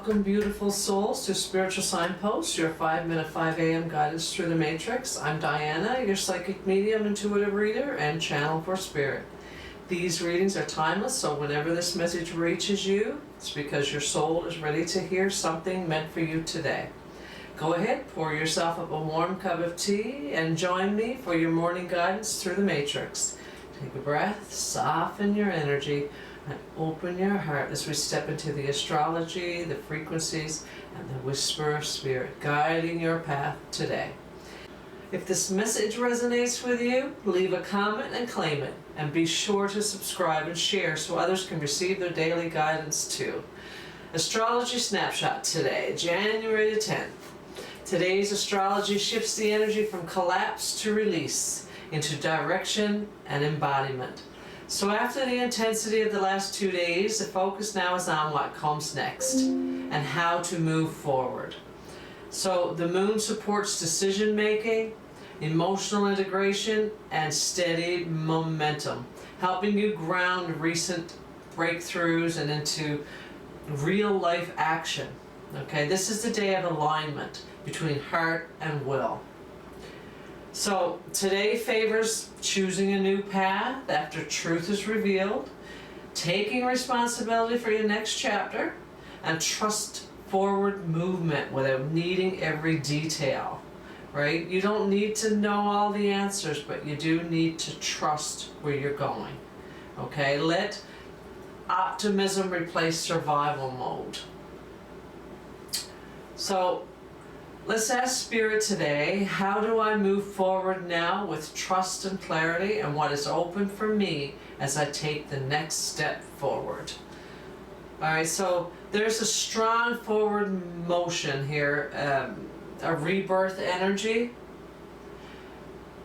Welcome, beautiful souls, to Spiritual Signposts, your 5-minute 5 a.m. guidance through the Matrix. I'm Diana, your psychic medium, intuitive reader, and channel for spirit. These readings are timeless, so whenever this message reaches you, it's because your soul is ready to hear something meant for you today. Go ahead, pour yourself up a warm cup of tea, and join me for your morning guidance through the Matrix. Take a breath, soften your energy, and open your heart as we step into the astrology, the frequencies, and the whisper of spirit guiding your path today. If this message resonates with you, leave a comment and claim it. And be sure to subscribe and share so others can receive their daily guidance too. Astrology Snapshot today, January the 10th. Today's astrology shifts the energy from collapse to release into direction and embodiment. So after the intensity of the last 2 days, the focus now is on what comes next and how to move forward. So the moon supports decision making, emotional integration, and steady momentum, helping you ground recent breakthroughs and into real life action. Okay, this is the day of alignment between heart and will. So today favors choosing a new path after truth is revealed, taking responsibility for your next chapter, and trust forward movement without needing every detail, right? You don't need to know all the answers, but you do need to trust where you're going, okay? Let optimism replace survival mode. So let's ask Spirit today, how do I move forward now with trust and clarity, and what is open for me as I take the next step forward? All right, so there's a strong forward motion here, a rebirth energy.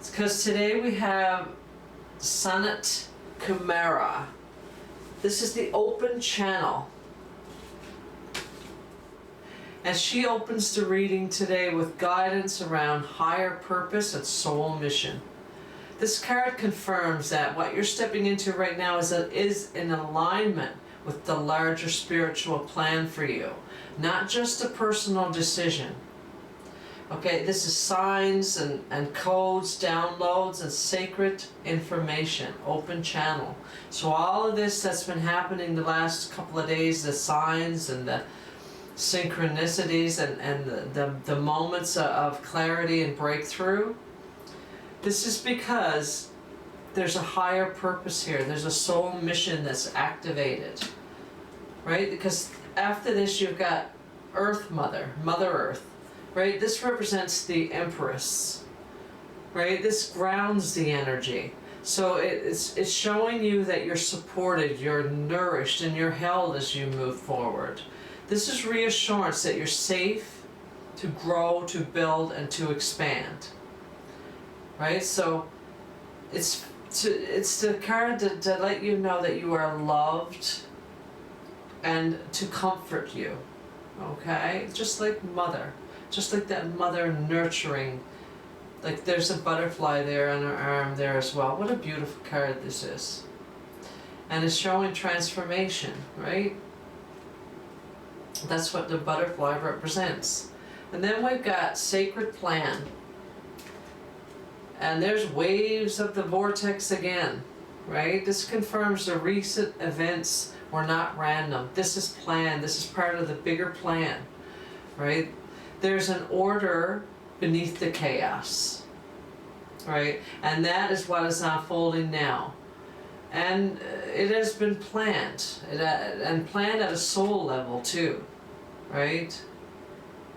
It's because today we have Sanat Kumara. This is the open channel. And she opens the reading today with guidance around higher purpose and soul mission. This card confirms that what you're stepping into right now is in alignment with the larger spiritual plan for you, not just a personal decision. Okay, this is signs and codes, downloads, and sacred information, open channel. So all of this that's been happening the last couple of days, the signs and the synchronicities and the moments of clarity and breakthrough, this is because there's a higher purpose here. There's a soul mission that's activated, right? Because after this you've got Earth Mother, Mother Earth, right? This represents the Empress, right? This grounds the energy. So it's showing you that you're supported, you're nourished, and you're held as you move forward. This is reassurance that you're safe to grow, to build, and to expand, right? So it's the card to let you know that you are loved and to comfort you, okay? Just like mother, just like that mother nurturing. Like there's a butterfly there on her arm there as well. What a beautiful card this is. And it's showing transformation, right? That's what the butterfly represents. And then we've got sacred plan. And there's waves of the vortex again, right? This confirms the recent events were not random. This is planned. This is part of the bigger plan, right? There's an order beneath the chaos, right? And that is what is unfolding now. And it has been planned, and planned at a soul level too, right?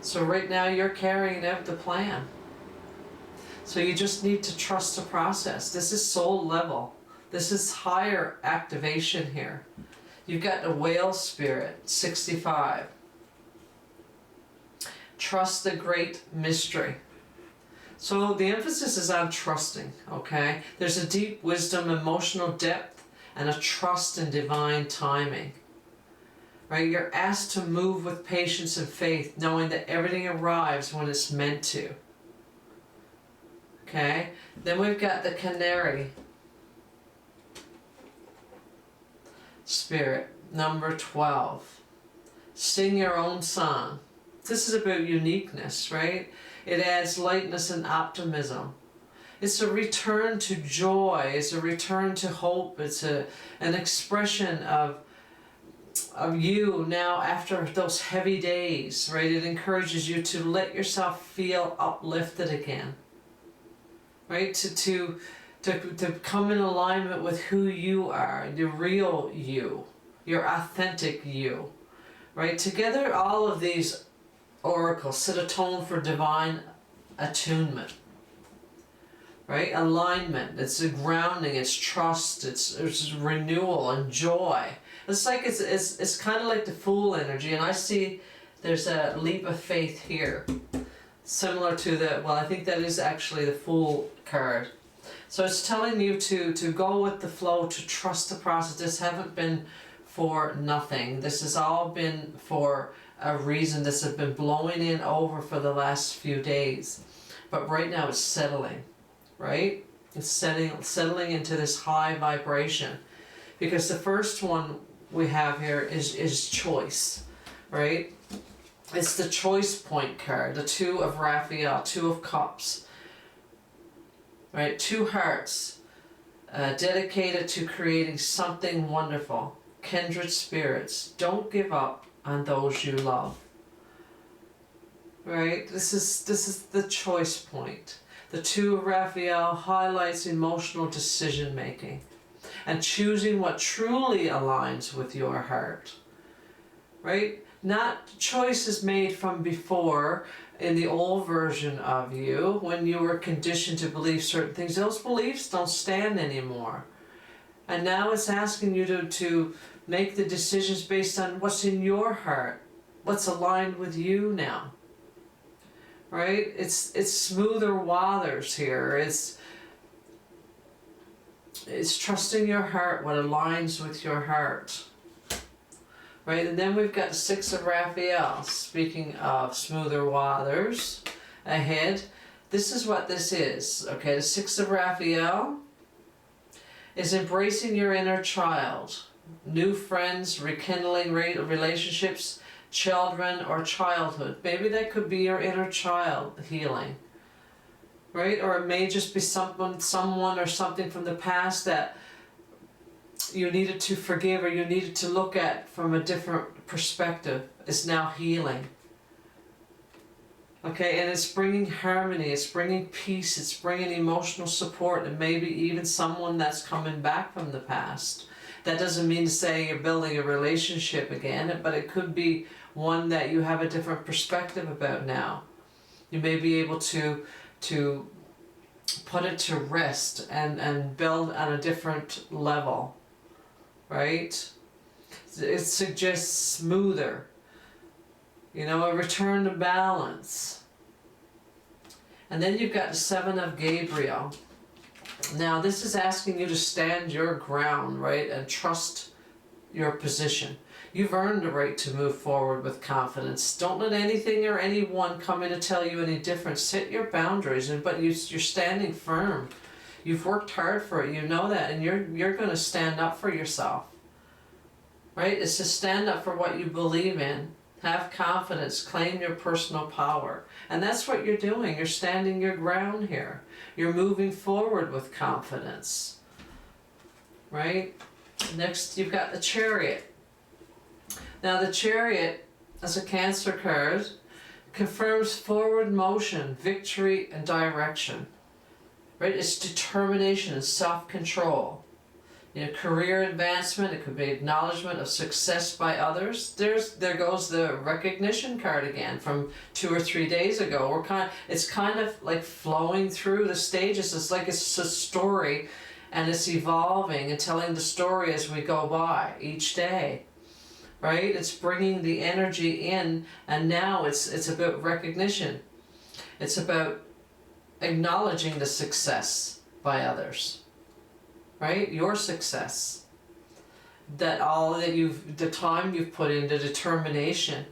So right now you're carrying out the plan. So you just need to trust the process. This is soul level. This is higher activation here. You've got the whale spirit, 65. Trust the great mystery. So the emphasis is on trusting, okay? There's a deep wisdom, emotional depth, and a trust in divine timing, right? You're asked to move with patience and faith, knowing that everything arrives when it's meant to, okay? Then we've got the canary spirit, number 12. Sing your own song. This is about uniqueness, right? It adds lightness and optimism. It's a return to joy. It's a return to hope. It's an expression of you now after those heavy days, right? It encourages you to let yourself feel uplifted again, right? To come in alignment with who you are, the real you, your authentic you, right? Together, all of these oracles set a tone for divine attunement, right? Alignment, it's a grounding, it's trust, it's renewal and joy. It's like it's kind of like the Fool energy, and I see there's a leap of faith here, similar to the, well, I think that is actually the Fool card. So it's telling you to go with the flow, to trust the process. This haven't been for nothing. This has all been for a reason. This has been blowing in over for the last few days. But right now it's settling, right? It's settling into this high vibration. Because the first one we have here is choice, right? It's the choice point card, the Two of Raphael, Two of Cups, right? Two hearts, dedicated to creating something wonderful. Kindred spirits, don't give up on those you love, right? This is the choice point. The Two of Raphael highlights emotional decision making and choosing what truly aligns with your heart, right? Not choices made from before in the old version of you when you were conditioned to believe certain things. Those beliefs don't stand anymore. And now it's asking you to make the decisions based on what's in your heart, what's aligned with you now, right? It's smoother waters here. It's trusting your heart, what aligns with your heart, right? And then we've got the Six of Raphael. Speaking of smoother waters ahead, this is what this is, okay? The Six of Raphael is embracing your inner child, new friends, rekindling relationships, children, or childhood. Maybe that could be your inner child healing, right? Or it may just be someone or something from the past that you needed to forgive or you needed to look at from a different perspective. Is now healing. Okay, and it's bringing harmony, it's bringing peace, it's bringing emotional support, and maybe even someone that's coming back from the past. That doesn't mean to say you're building a relationship again, but it could be one that you have a different perspective about now. You may be able to put it to rest and build on a different level, right? It suggests smoother, a return to balance. And then you've got the Seven of Gabriel. Now this is asking you to stand your ground, right, and trust your position. You've earned the right to move forward with confidence. Don't let anything or anyone come in to tell you any different. Set your boundaries, but you're standing firm. You've worked hard for it, you know that, and you're going to stand up for yourself, right? It's to stand up for what you believe in. Have confidence, claim your personal power. And that's what you're doing. You're standing your ground here. You're moving forward with confidence, right? Next, you've got the Chariot. Now the Chariot, as a Cancer card, confirms forward motion, victory, and direction, right? It's determination and self-control. Career advancement, it could be acknowledgement of success by others. There goes the recognition card again from 2 or 3 days ago. It's kind of like flowing through the stages. It's like it's a story, and it's evolving and telling the story as we go by each day, right? It's bringing the energy in, and now it's about recognition. It's about acknowledging the success by others. Right? Your success. The time you've put into determination,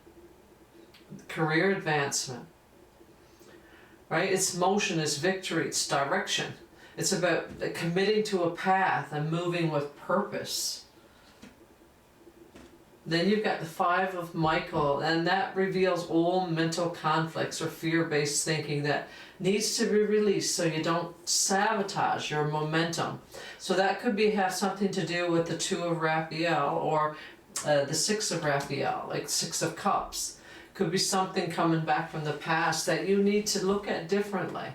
career advancement. Right? It's motion, it's victory, it's direction. It's about committing to a path and moving with purpose. Then you've got the Five of Michael, and that reveals old mental conflicts or fear-based thinking that needs to be released so you don't sabotage your momentum. So that could have something to do with the Two of Raphael, or the Six of Raphael, like Six of Cups. Could be something coming back from the past that you need to look at differently,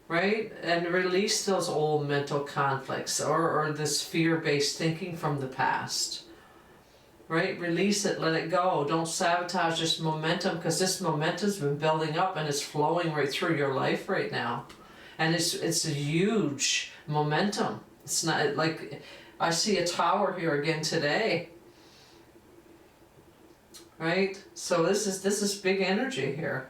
right? And release those old mental conflicts or this fear-based thinking from the past. Right? Release it, let it go. Don't sabotage this momentum, because this momentum's been building up and it's flowing right through your life right now. And it's a huge momentum. It's not like, I see a tower here again today. Right? So this is big energy here.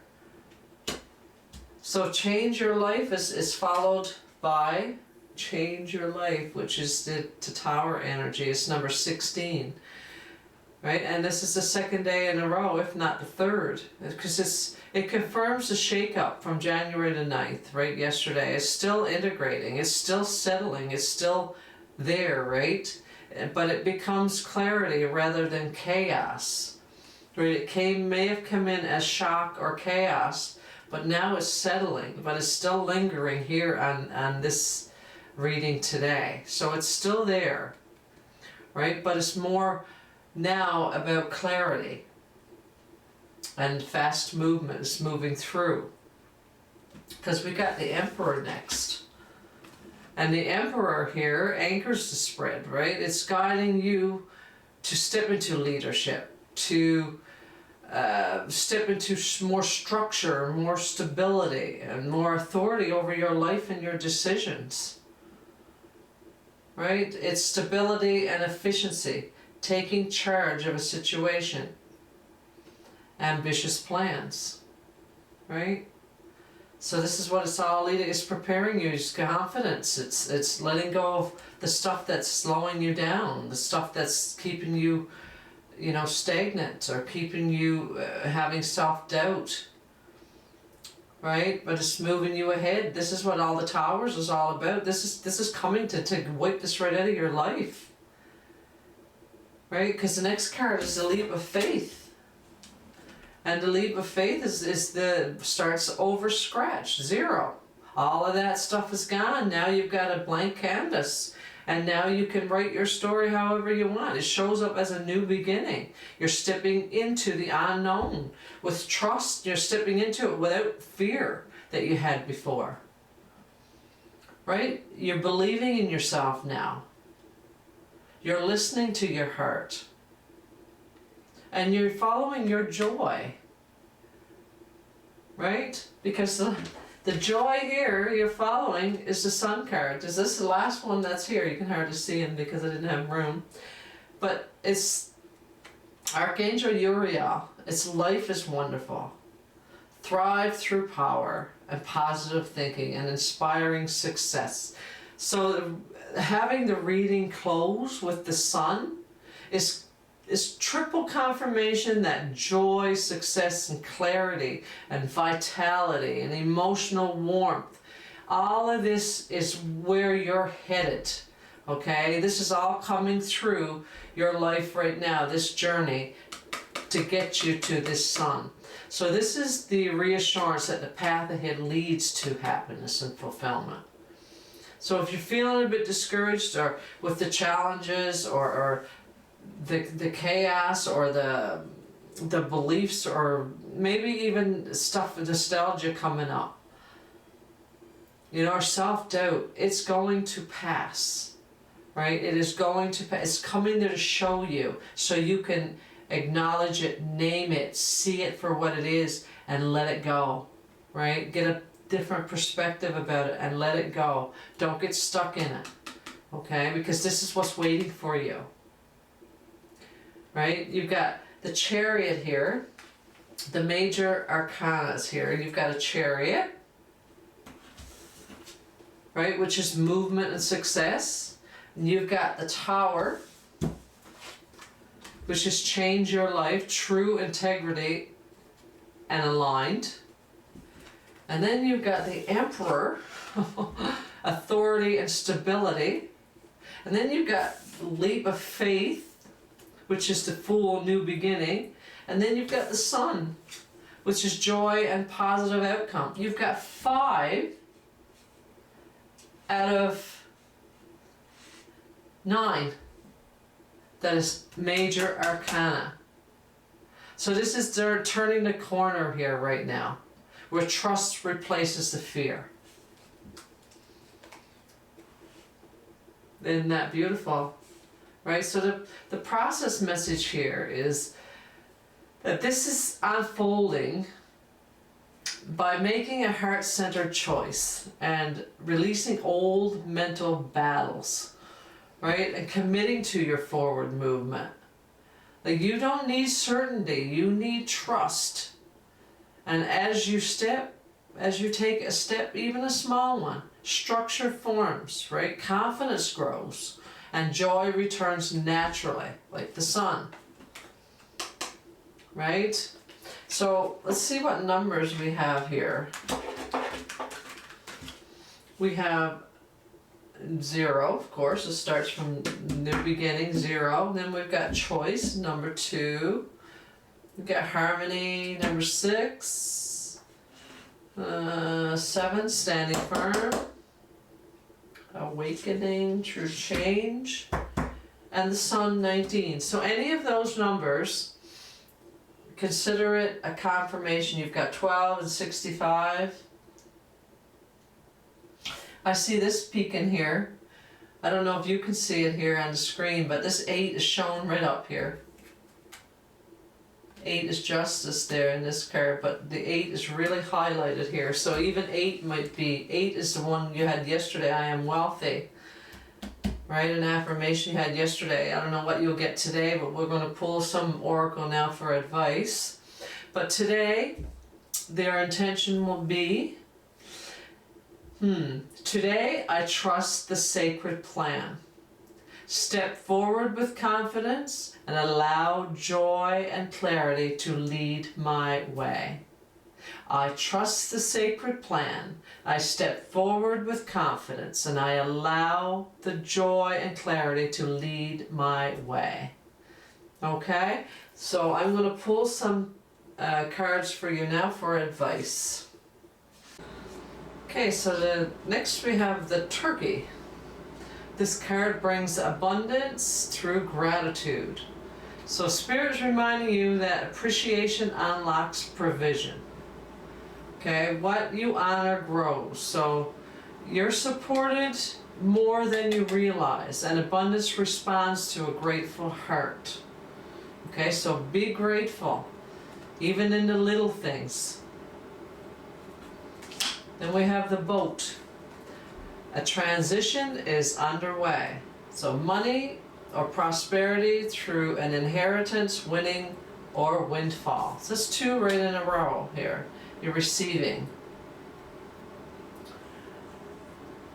So change your life is followed by change your life, which is the tower energy. It's number 16. Right, and this is the second day in a row, if not the third, because it confirms the shakeup from January the 9th, right, yesterday. It's still integrating, it's still settling, it's still there, right? But it becomes clarity rather than chaos. Right, it may have come in as shock or chaos, but now it's settling, but it's still lingering here on this reading today. So it's still there, right? But it's more now about clarity and fast movements moving through, because we got the Emperor next, and the Emperor here anchors the spread, right? It's guiding you to step into leadership, to step into more structure, more stability, and more authority over your life and your decisions, right? It's stability and efficiency, taking charge of a situation, ambitious plans, right? So this is what it's all leading. It's preparing you. It's confidence. It's letting go of the stuff that's slowing you down, the stuff that's keeping you, stagnant, or keeping you having self-doubt, right? But it's moving you ahead. This is what all the towers is all about. This is coming to wipe this right out of your life. Right? Because the next card is the leap of faith. And the leap of faith starts over scratch, 0. All of that stuff is gone. Now you've got a blank canvas. And now you can write your story however you want. It shows up as a new beginning. You're stepping into the unknown with trust. You're stepping into it without fear that you had before. Right? You're believing in yourself now. You're listening to your heart. And you're following your joy. Right? Because the joy here you're following is the Sun card. Is this the last one that's here? You can hardly see him because I didn't have room. But it's Archangel Uriel. It's life is wonderful. Thrive through power and positive thinking and inspiring success. So having the reading close with the Sun is triple confirmation that joy, success, and clarity, and vitality, and emotional warmth, all of this is where you're headed, okay? This is all coming through your life right now, this journey to get you to this Sun. So this is the reassurance that the path ahead leads to happiness and fulfillment. So if you're feeling a bit discouraged or with the challenges or the chaos or the beliefs, or maybe even stuff, nostalgia coming up, or self-doubt, it's going to pass, right? It is going to pass. It's coming there to show you so you can acknowledge it, name it, see it for what it is, and let it go, right? Get a different perspective about it and let it go. Don't get stuck in it, okay? Because this is what's waiting for you, right? You've got the Chariot here, the major arcanas here. You've got a Chariot, right, which is movement and success. And you've got the Tower, which is change your life, true integrity and aligned. And then you've got the Emperor, authority and stability. And then you've got leap of faith, which is the full new beginning. And then you've got the Sun, which is joy and positive outcome. You've got 5 out of 9 that is major arcana. So this is, they're turning the corner here right now, where trust replaces the fear. Isn't that beautiful? Right? So the process message here is that this is unfolding by making a heart-centered choice and releasing old mental battles, right? And committing to your forward movement. Like, you don't need certainty, you need trust. And as you take a step, even a small one, structure forms, right? Confidence grows and joy returns naturally, like the Sun. Right? So let's see what numbers we have here. We have 0, of course, it starts from new beginning, 0. Then we've got choice, number 2. We've got harmony, number 6. 7, standing firm. Awakening, true change. And the Sun, 19. So any of those numbers, consider it a confirmation. You've got 12 and 65. I see this peeking here. I don't know if you can see it here on the screen, but this 8 is shown right up here. 8 is justice there in this card, but the 8 is really highlighted here. So even 8 might be, 8 is the one you had yesterday, I am wealthy. Right, an affirmation you had yesterday. I don't know what you'll get today, but we're going to pull some oracle now for advice. But today, their intention will be, today I trust the sacred plan. Step forward with confidence and allow joy and clarity to lead my way. I trust the sacred plan. I step forward with confidence and I allow the joy and clarity to lead my way. Okay, so I'm going to pull some cards for you now for advice. Okay, so next we have the Turkey. This card brings abundance through gratitude. So Spirit is reminding you that appreciation unlocks provision. Okay, what you honor grows. So you're supported more than you realize, and abundance responds to a grateful heart. Okay, so be grateful, even in the little things. Then we have the Boat. A transition is underway. So money or prosperity through an inheritance, winning, or windfall. So that's 2 right in a row here. You're receiving.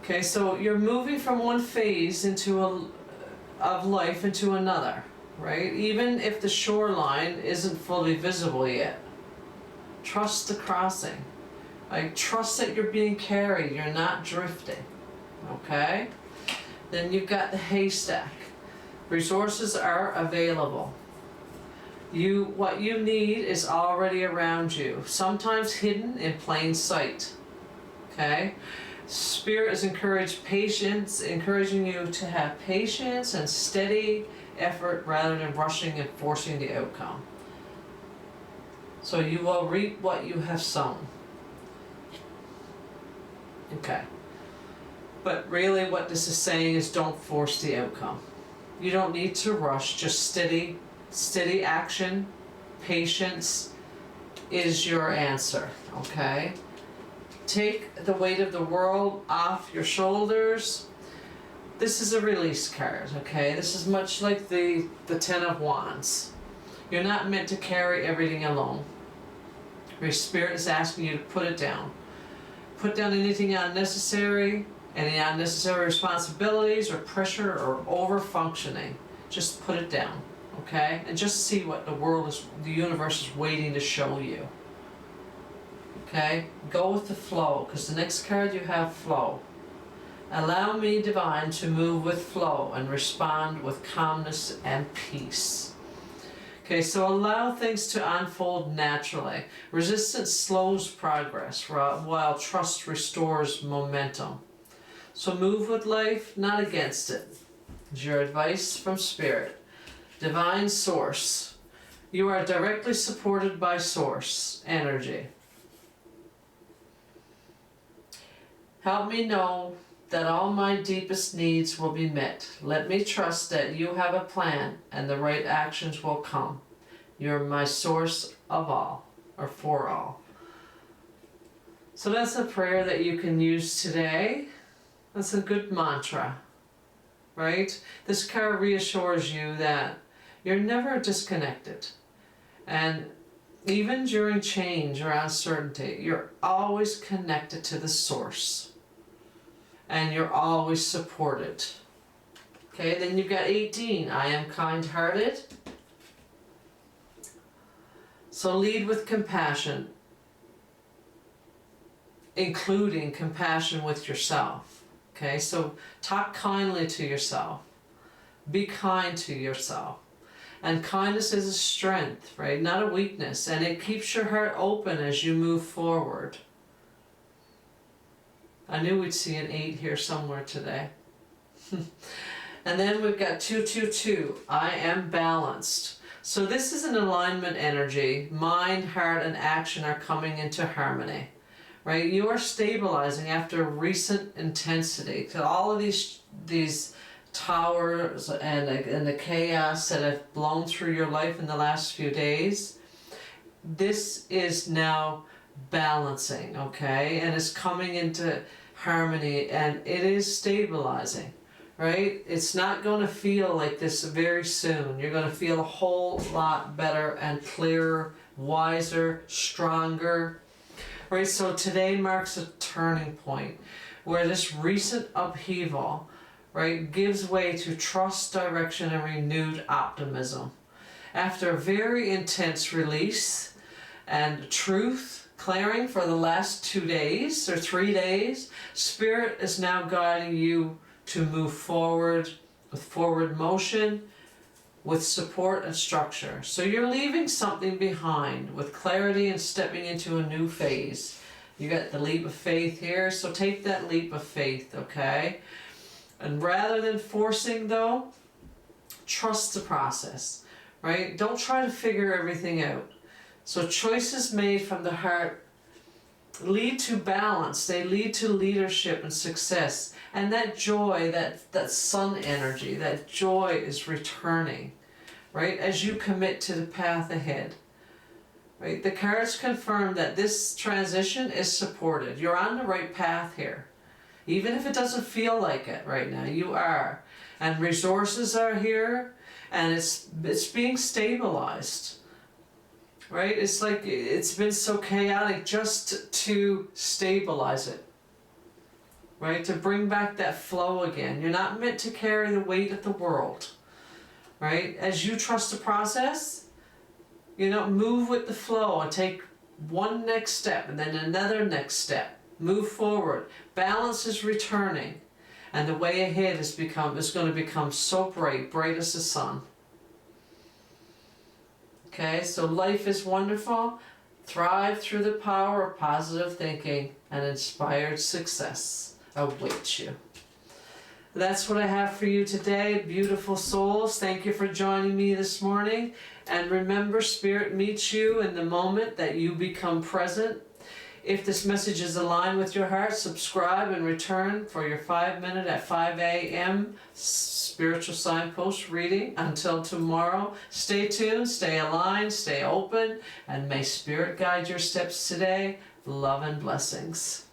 Okay, so you're moving from one phase of life into another, right? Even if the shoreline isn't fully visible yet. Trust the crossing. Like, trust that you're being carried, you're not drifting. Okay? Then you've got the haystack. Resources are available. What you need is already around you, sometimes hidden in plain sight. Okay? Spirit is encouraging you to have patience and steady effort rather than rushing and forcing the outcome. So you will reap what you have sown. Okay. But really what this is saying is don't force the outcome. You don't need to rush, just steady action, patience is your answer, okay? Take the weight of the world off your shoulders. This is a release card, okay? This is much like the 10 of Wands. You're not meant to carry everything alone. Your Spirit is asking you to put it down. Put down anything unnecessary, any unnecessary responsibilities or pressure or over-functioning. Just put it down. Okay? And just see what the universe is waiting to show you. Okay? Go with the flow, because the next card you have, flow. Allow me, divine, to move with flow and respond with calmness and peace. Okay, so allow things to unfold naturally. Resistance slows progress, while trust restores momentum. So move with life, not against it. Is your advice from Spirit. Divine Source. You are directly supported by Source energy. Help me know that all my deepest needs will be met. Let me trust that you have a plan and the right actions will come. You're my source of all, or for all. So that's a prayer that you can use today. That's a good mantra, right? This card reassures you that you're never disconnected. And even during change or uncertainty, you're always connected to the source. And you're always supported. Okay, then you've got 18. I am kind-hearted. So lead with compassion, including compassion with yourself. Okay, so talk kindly to yourself. Be kind to yourself. And kindness is a strength, right? Not a weakness. And it keeps your heart open as you move forward. I knew we'd see an 8 here somewhere today. And then we've got 222. I am balanced. So this is an alignment energy. Mind, heart, and action are coming into harmony. Right? You are stabilizing after recent intensity. So all of these towers and the chaos that have blown through your life in the last few days, this is now balancing, okay? And it's coming into harmony, and it is stabilizing, right? It's not going to feel like this very soon. You're going to feel a whole lot better and clearer, wiser, stronger, right? So today marks a turning point where this recent upheaval, right, gives way to trust, direction, and renewed optimism. After a very intense release and truth clearing for the last 2 days or 3 days, Spirit is now guiding you to move forward with forward motion, with support and structure. So you're leaving something behind with clarity and stepping into a new phase. You got the leap of faith here, so take that leap of faith, okay? And rather than forcing though, trust the process, right? Don't try to figure everything out. So choices made from the heart lead to balance. They lead to leadership and success. And that joy, that sun energy, that joy is returning, right? As you commit to the path ahead, right? The cards confirm that this transition is supported. You're on the right path here. Even if it doesn't feel like it right now, you are. And resources are here, and it's being stabilized. Right? It's like it's been so chaotic, just to stabilize it. Right? To bring back that flow again. You're not meant to carry the weight of the world. Right? As you trust the process, move with the flow and take one next step and then another next step. Move forward. Balance is returning. And the way ahead is going to become so bright as the sun. Okay, so life is wonderful. Thrive through the power of positive thinking, and inspired success awaits you. That's what I have for you today, beautiful souls. Thank you for joining me this morning. And remember, Spirit meets you in the moment that you become present. If this message is aligned with your heart, subscribe and return for your 5-minute at 5 a.m. spiritual signpost reading. Until tomorrow, stay tuned, stay aligned, stay open, and may Spirit guide your steps today. Love and blessings.